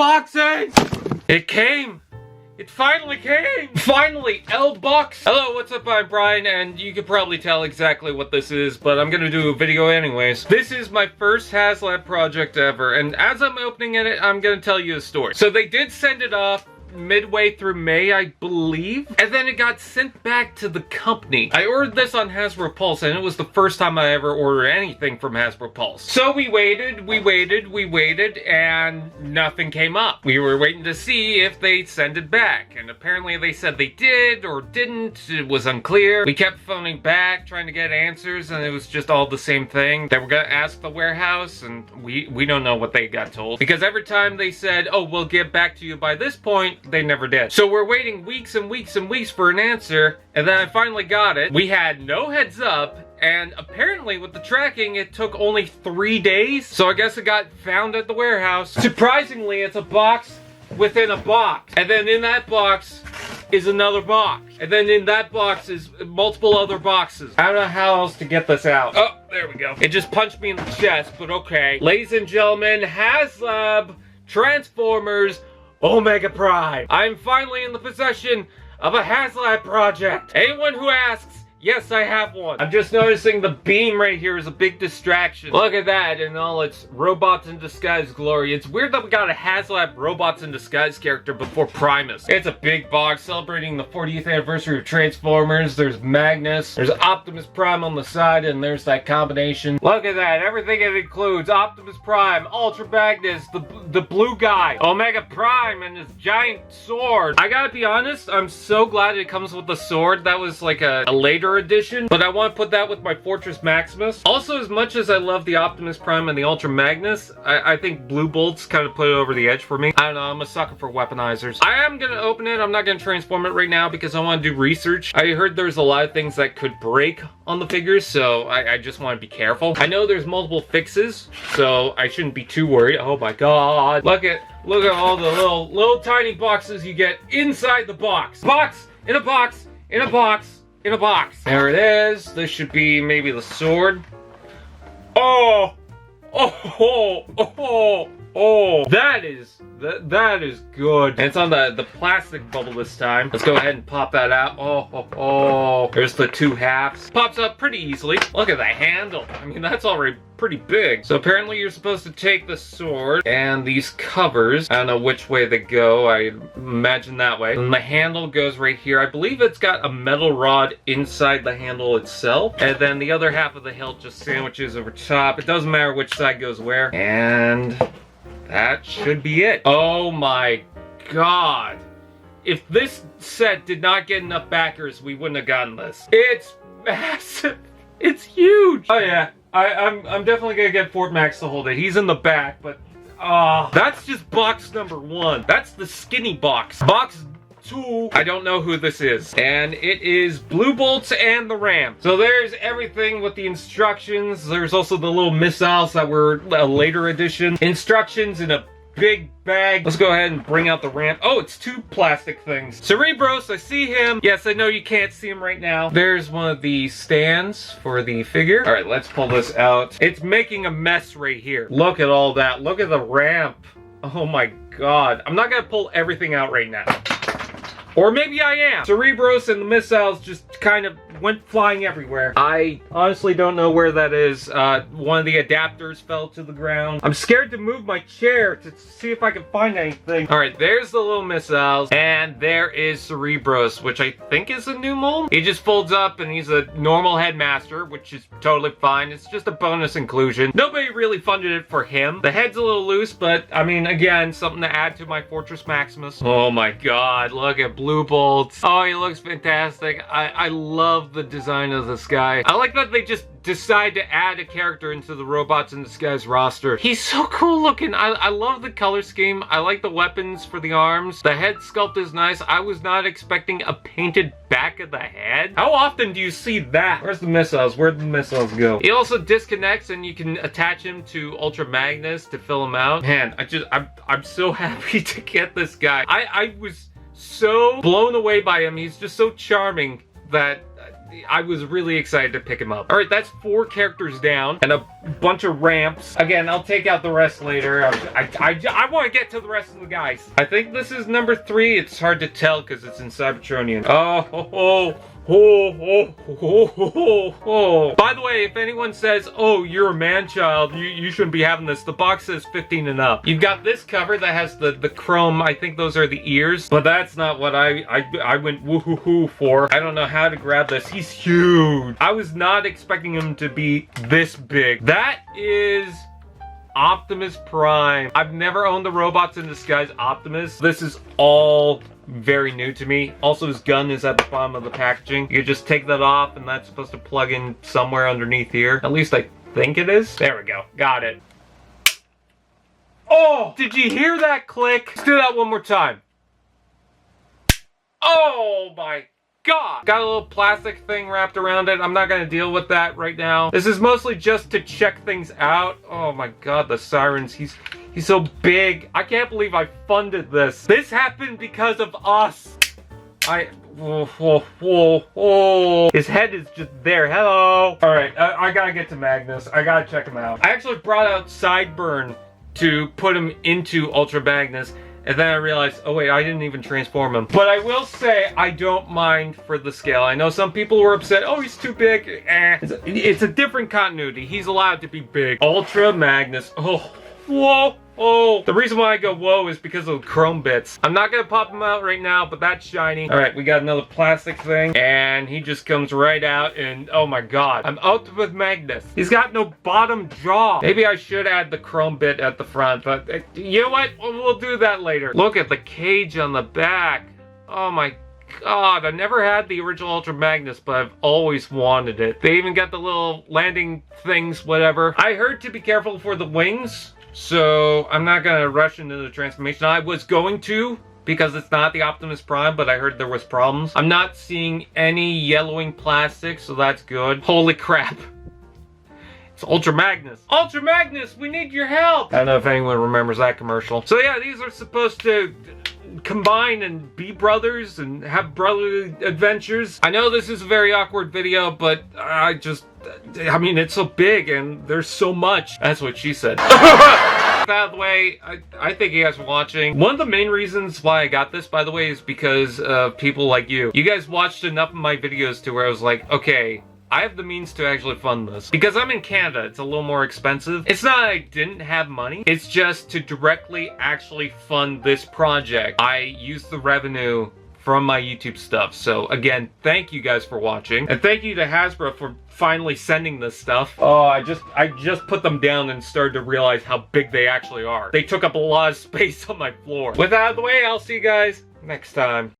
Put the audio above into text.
unboxing! It came! It finally came! Finally, L-Box! Hello, what's up? I'm Brian, and you can probably tell exactly what this is, but I'm gonna do a video anyways. This is my first HasLab project ever, and as I'm opening it, I'm gonna tell you a story. So they did send it off midway through May, I believe, and then it got sent back to the company. I ordered this on Hasbro Pulse, and it was the first time I ever ordered anything from Hasbro Pulse. So we waited, and nothing came up. We were waiting to see if they'd send it back, and apparently they said they did or didn't. It was unclear. We kept phoning back, trying to get answers, and it was just all the same thing. They were gonna ask the warehouse, and we don't know what they got told. Because every time they said, oh, we'll get back to you by this point, they never did. So we're waiting weeks and weeks and weeks for an answer, and then I finally got it. We had no heads up, and apparently with the tracking, it took only 3 days. So I guess it got found at the warehouse. Surprisingly, it's a box within a box. And then in that box is another box. And then in that box is multiple other boxes. I don't know how else to get this out. Oh, there we go. It just punched me in the chest, but okay. Ladies and gentlemen, HasLab Transformers Omega Prime. I'm finally in the possession of a HasLab project. Anyone who asks, yes, I have one. I'm just noticing the beam right here is a big distraction. Look at that in all its robots in disguise glory. It's weird that we got a HasLab robots in disguise character before Primus. It's a big box celebrating the 40th anniversary of Transformers. There's Magnus, there's Optimus Prime on the side, and there's that combination. Look at that, everything it includes. Optimus Prime, Ultra Magnus, the blue guy, Omega Prime, and his giant sword. I gotta be honest, I'm so glad it comes with the sword. That was like a later edition, but I want to put that with my Fortress Maximus. Also, as much as I love the Optimus Prime and the Ultra Magnus, I think Bluebolts kind of put it over the edge for me. I don't know, I'm a sucker for weaponizers. I am gonna open it. I'm not gonna transform it right now because I want to do research. I heard there's a lot of things that could break on the figures, so I just want to be careful. I know there's multiple fixes, so I shouldn't be too worried. Oh my god. Look at all the little tiny boxes you get inside the box. Box in a box in a box in a box. There it is. This should be maybe the sword. Oh! That is good. And it's on the plastic bubble this time. Let's go ahead and pop that out. There's the two halves. Pops up pretty easily. Look at the handle. I mean, that's already pretty big. So apparently you're supposed to take the sword and these covers. I don't know which way they go. I imagine that way. And the handle goes right here. I believe it's got a metal rod inside the handle itself. And then the other half of the hilt just sandwiches over top. It doesn't matter which side goes where. And that should be it. Oh my god. If this set did not get enough backers, we wouldn't have gotten this. It's massive. It's huge. Oh yeah. I'm definitely gonna get Fort Max to hold it. He's in the back, but that's just box number 1. That's the skinny box. Box 2, I don't know who this is. And it is Bluebolts and the Ram. So there's everything with the instructions. There's also the little missiles that were a later edition. Instructions in a big bag. Let's go ahead and bring out the ramp. Oh, it's 2 plastic things. Cerebros, I see him. Yes, I know you can't see him right now. There's one of the stands for the figure. All right, let's pull this out. It's making a mess right here. Look at all that. Look at the ramp. Oh my god. I'm not gonna pull everything out right now. Or maybe I am. Cerebros and the missiles just kind of went flying everywhere. I honestly don't know where that is. One of the adapters fell to the ground. I'm scared to move my chair to see if I can find anything. All right, there's the little missiles. And there is Cerebros, which I think is a new mold. He just folds up and he's a normal headmaster, which is totally fine. It's just a bonus inclusion. Nobody really funded it for him. The head's a little loose, but I mean, again, something to add to my Fortress Maximus. Oh my god, look at Bluebolts. Oh, he looks fantastic. I love the design of this guy. I like that they just decide to add a character into the Robots in Disguise roster. He's so cool looking. I love the color scheme. I like the weapons for the arms. The head sculpt is nice. I was not expecting a painted back of the head. How often do you see that? Where's the missiles? Where'd the missiles go? He also disconnects and you can attach him to Ultra Magnus to fill him out. Man, I'm so happy to get this guy. I was so blown away by him. He's just so charming that I was really excited to pick him up. All right, that's 4 characters down and a bunch of ramps. Again, I'll take out the rest later. I want to get to the rest of the guys. I think this is number 3. It's hard to tell because it's in Cybertronian. By the way, if anyone says, oh, you're a man-child, you shouldn't be having this, the box says 15 and up. You've got this cover that has the chrome, I think those are the ears, but that's not what I went woo-hoo-hoo for. I don't know how to grab this. He's huge. I was not expecting him to be this big. That is Optimus Prime. I've never owned the Robots in Disguise Optimus. This is all very new to me. Also, his gun is at the bottom of the packaging. You just take that off and that's supposed to plug in somewhere underneath here. At least I think it is. There we go. Got it. Oh, did you hear that click? Let's do that one more time. Oh my God. Got a little plastic thing wrapped around it. I'm not gonna deal with that right now. This is mostly just to check things out. Oh my God, the sirens. He's so big. I can't believe I funded this. This happened because of us. His head is just there. Hello. All right, I gotta get to Magnus. I gotta check him out. I actually brought out Sideburn to put him into Ultra Magnus. And then I realized, oh wait, I didn't even transform him. But I will say, I don't mind for the scale. I know some people were upset, oh, he's too big. It's a different continuity. He's allowed to be big. Ultra Magnus. Oh, whoa. Oh, the reason why I go whoa is because of the chrome bits. I'm not gonna pop him out right now, but that's shiny. All right, we got another plastic thing, and he just comes right out, and oh my God, I'm Optimus Magnus. He's got no bottom jaw. Maybe I should add the chrome bit at the front, but you know what? We'll do that later. Look at the cage on the back. Oh my God, I never had the original Ultra Magnus, but I've always wanted it. They even got the little landing things, whatever. I heard to be careful for the wings. So, I'm not gonna rush into the transformation. I was going to, because it's not the Optimus Prime, but I heard there was problems. I'm not seeing any yellowing plastic, so that's good. Holy crap. It's Ultra Magnus. Ultra Magnus, we need your help! I don't know if anyone remembers that commercial. So yeah, these are supposed to combine and be brothers and have brotherly adventures. I know this is a very awkward video, but I mean, it's so big and there's so much. That's what she said. Out of the way, I thank you guys for watching. One of the main reasons why I got this, by the way, is because of people like you. You guys watched enough of my videos to where I was like, okay, I have the means to actually fund this. Because I'm in Canada, it's a little more expensive. It's not that I didn't have money, it's just to directly actually fund this project. I use the revenue from my YouTube stuff. So again, thank you guys for watching. And thank you to Hasbro for finally sending this stuff. Oh, I just put them down and started to realize how big they actually are. They took up a lot of space on my floor. With that out of the way, I'll see you guys next time.